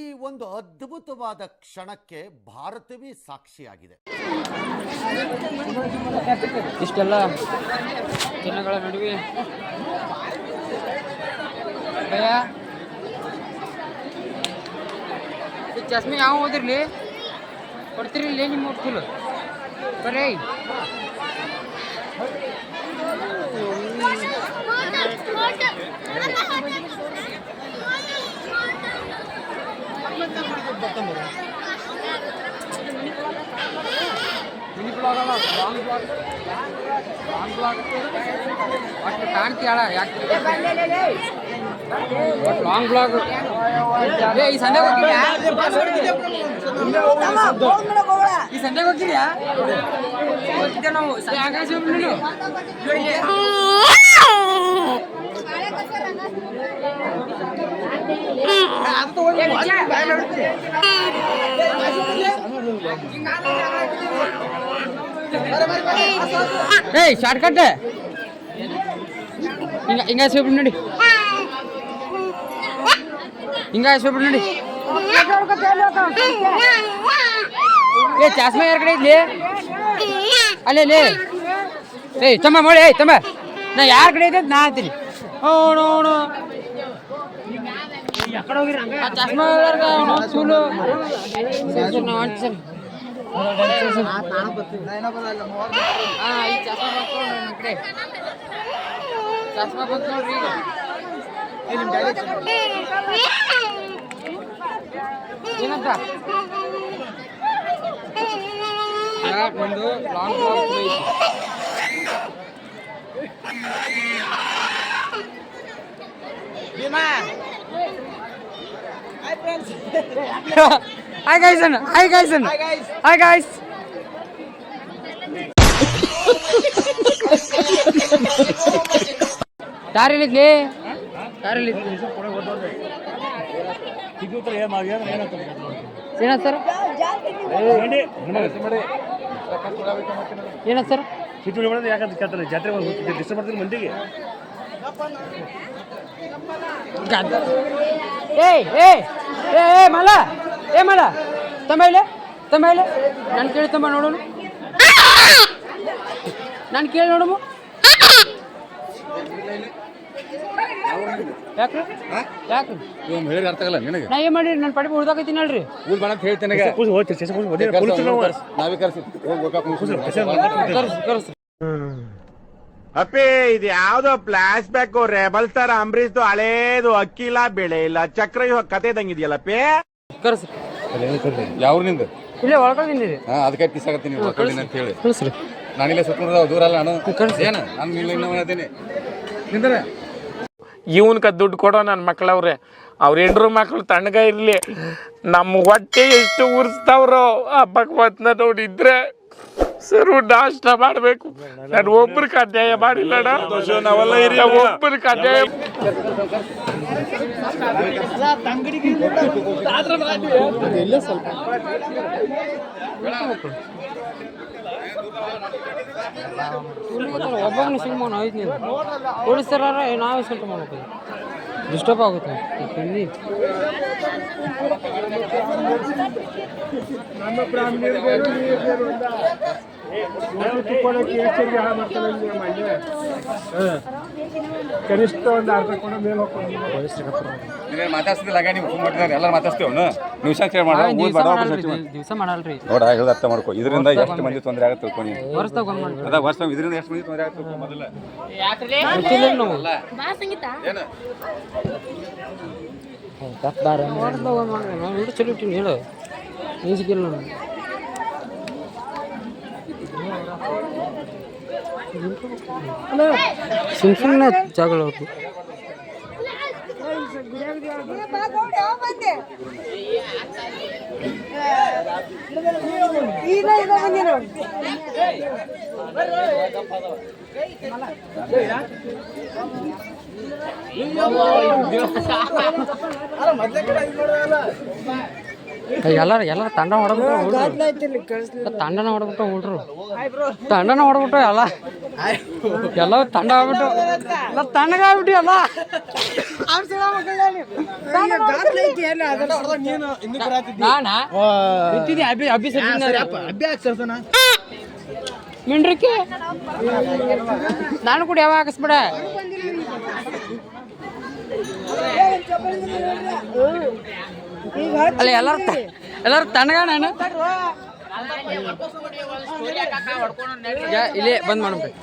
ಈ ಒಂದು ಅದ್ಭುತವಾದ ಕ್ಷಣಕ್ಕೆ ಭಾರತವೇ ಸಾಕ್ಷಿಯಾಗಿದೆ. ಇಷ್ಟೆಲ್ಲ ಜನಗಳ ನಡುವೆ ಈ ಚಸ್ಮೆ ಯಾವ ಓದಿರ್ಲಿ ಕೊಡ್ತೀರಿ ಇಲ್ಲಿ ನಿಮ್ಮ ಫುಲ್ ಬರ್ರಿ. ಮಿನಿ ಬ್ಲಾಗ್ ಅಲ್ಲ, ಲಾಂಗ್ ಬ್ಲಾಗ್. ಅಷ್ಟು ಕಾಣ್ತೀಯಳ ಯಾಕೆ ಲಾಂಗ್ ಬ್ಲಾಗ್. ಈ ಸಂಡೆಗೆ ಹೋಗಿದ್ಯಾ? ಈ ಸಂಡೆಗೆ ಹೋಗಿದ್ಯಾ? ಹೋಗಿದ್ದೆ ನಾವು ಆಕಾಶ ಏಯ್ ಶಾರ್ಟ್ ಕಟ್ ಹಿಂಗ ಸೇಬಿಡ್ ನೋಡಿ, ಹಿಂಗ ಸೇಬಿಡ್ ನೋಡಿ. ಏ ಚಾಸ್ಮಾ ಯಾರ ಕಡೆ ಇದ್ಲಿ ಅಲ್ಲೇ ಏಯ್ ತಮ್ಮ ಮಾಡಿ. ಏಯ್ ತಮ್ಮ ನಾ ಯಾರ ಕಡೆ ಇದೆ ನಾ ಅಂತೀನಿ. ನೋಡು ಚಸ್ಮಾ ಚೂಲು ಈ ಚಸ್ಮಾ ಬಂತು ನನ್ನ ಕಡೆ. ಚಸ್ಮಾ ಬಂತು ನೋಡ್ರಿ. ಏನಂತ ಒಂದು ಲಾಂಗ್ ಬ್ಲಾಗ್ ಐತಿ. Hi guys. ಯಾರಿಲ್ಲಿದ್ಲಿ ಏನ ಸರ್ ಏನ ಸರ್ ಯಾಕಂತ ಜಾತ್ರೆ ಡಿಸ್ಟರ್ಬ್ ಮಾಡ್ತೀನಿ ಮಂದಿಗೆ. ಮಲ ತಮ್ಮ ಇಲ್ಲ ನಾನು ಕೇಳಿ ತಮ್ಮ ನೋಡೋಣ, ನಾನು ಕೇಳಿ ನೋಡಮ್ಮ. ಯಾಕ್ರಿ ಹೇಳಿ ಅರ್ಥ ಆಗಲ್ಲ ನಿನಗೆ. ನಾ ಏನ್ ಮಾಡಿ ನನ್ನ ಪಡಿ ಉಳ್ದಾಕೈತೀನಿ ಅಲ್ರಿ. ಹೇಳ್ತೇನೆ ಅಪ್ಪಿ ಇದು ಯಾವ್ದೋ flash back rebel star Ambareesh ಹಳೇದು ಅಕ್ಕಿಲ್ಲ ಬೆಳೆ ಇಲ್ಲ ಚಕ್ರ ಕತೆ ಇದಂಗಿದೆಯಲ್ಲಪ್ಪಿ. ಕರ್ಸ್ರಿ ಯಾವ್ರಿಂದ ಇಲ್ಲೇ ಒಳಗಿದ್ದೀರಿ. ಅದಕ್ಕೆ ಕಿಸಾಕತ್ತೀನಿ ಅಂತ ಹೇಳಿ ನಾನಿಲ್ಲೇ ಸುತ್ತ ದೂರ ಅಲ್ಲ. ನಾನು ಏನು ನಾನು ಇಲ್ಲ ಅದೇನೆ ನಿಂದ್ರೆ ಇವನ್ಕ ದುಡ್ಡು ಕೊಡೋ ನನ್ನ ಮಕ್ಳವ್ರೆ. ಅವ್ರ ಹೆಂಡ್ರು ಮಕ್ಳು ತಣ್ಣಗ ಇರ್ಲಿ, ನಮ್ಮ ಹೊಟ್ಟೆ ಎಷ್ಟು ಉರ್ಸ್ತಾವ್ರೋ ಆ ಭಗವತ್ನ ನೋಡಿದ್ರೆ ಸರು ನಾಷ್ಟ ಮಾಡ್ಬೇಕು. ನಾನು ಒಬ್ರಿಗೆ ಅನ್ಯಾಯ ಮಾಡಿಲ್ಲಣ್ಣ, ಒಬ್ರಿಗೆ ಅನ್ಯಾಯ. ಒಬ್ಬನ ಸಿನಿಮಾನ ಐದು ನೀವು ಪೊಲೀಸರ ನಾವೇ ಸ್ವಲ್ಪ ಮಾಡ್ಬೇಕು, ಡಿಸ್ಟರ್ಬ್ ಆಗುತ್ತೆ. ಕನಿಷ್ಠ ಒಂದು ಅರ್ಧ ಕೊಂಡು ಮೇಲೆ ಮಾತಾಡ್ತಿಲ್ಲ ನೀವು ಮಾಡಿದ್ರೆ ಎಲ್ಲರೂ ಮಾತಾಡ್ತೀವಿ. ನೀವು ಶೇರ್ ಮಾಡೋ ದಿವಸ ಮಾಡಲ್ರಿ ನೋಡ ಹೇಳಿ ಅರ್ಥ ಮಾಡ್ಕೊ. ಇದರಿಂದ ಎಷ್ಟು ಮಂದಿ ತೊಂದರೆ ಆಗುತ್ತೆ ತಿಳ್ಕೊಂಡು ವರ್ಷದಾಗ ಅದ ವರ್ಷ ಇದರಿಂದ ಎಷ್ಟು ಮಂದಿ ತೊಂದರೆ ಆಗುತ್ತೆ ಮೊದಲ ನಾವು ಚಲೋ ಇಟ್ಟಿನಿ ಹೇಳು ಈಜಿಗಿಲ್ಲ. ಸುಮ್ಮನೆ ಜಾಗ ಅವ್ರದ್ದು ಎಲ್ಲಾರು ತಂಡ ಹೊಡಬಿಟ್ಟು ತಂಡನ ಹೊಡಬಿಟ್ಟು ಹುಡ್ರು ತಂಡನ ಹೊಡಬಿಟ್ಟು ಎಲ್ಲ ತಂಡ ಆಗ್ಬಿಟ್ಟು ಎಲ್ಲ ತಣ್ಣಗಾಗ್ಬಿಟ್ಟು ಎಲ್ಲ ನಾನಾ ಮಿಂಡ್ರಿಕೆ ನಾನು ಕೂಡ ಯಾವ ಹಾಕಿಸ್ಬಿಡ ಅಲ್ಲ ಎಲ್ಲಾರು ತಣ್ಣಗ ನಾನು ಇಲ್ಲೇ ಬಂದ್ ಮಾಡ್ಬೇಕು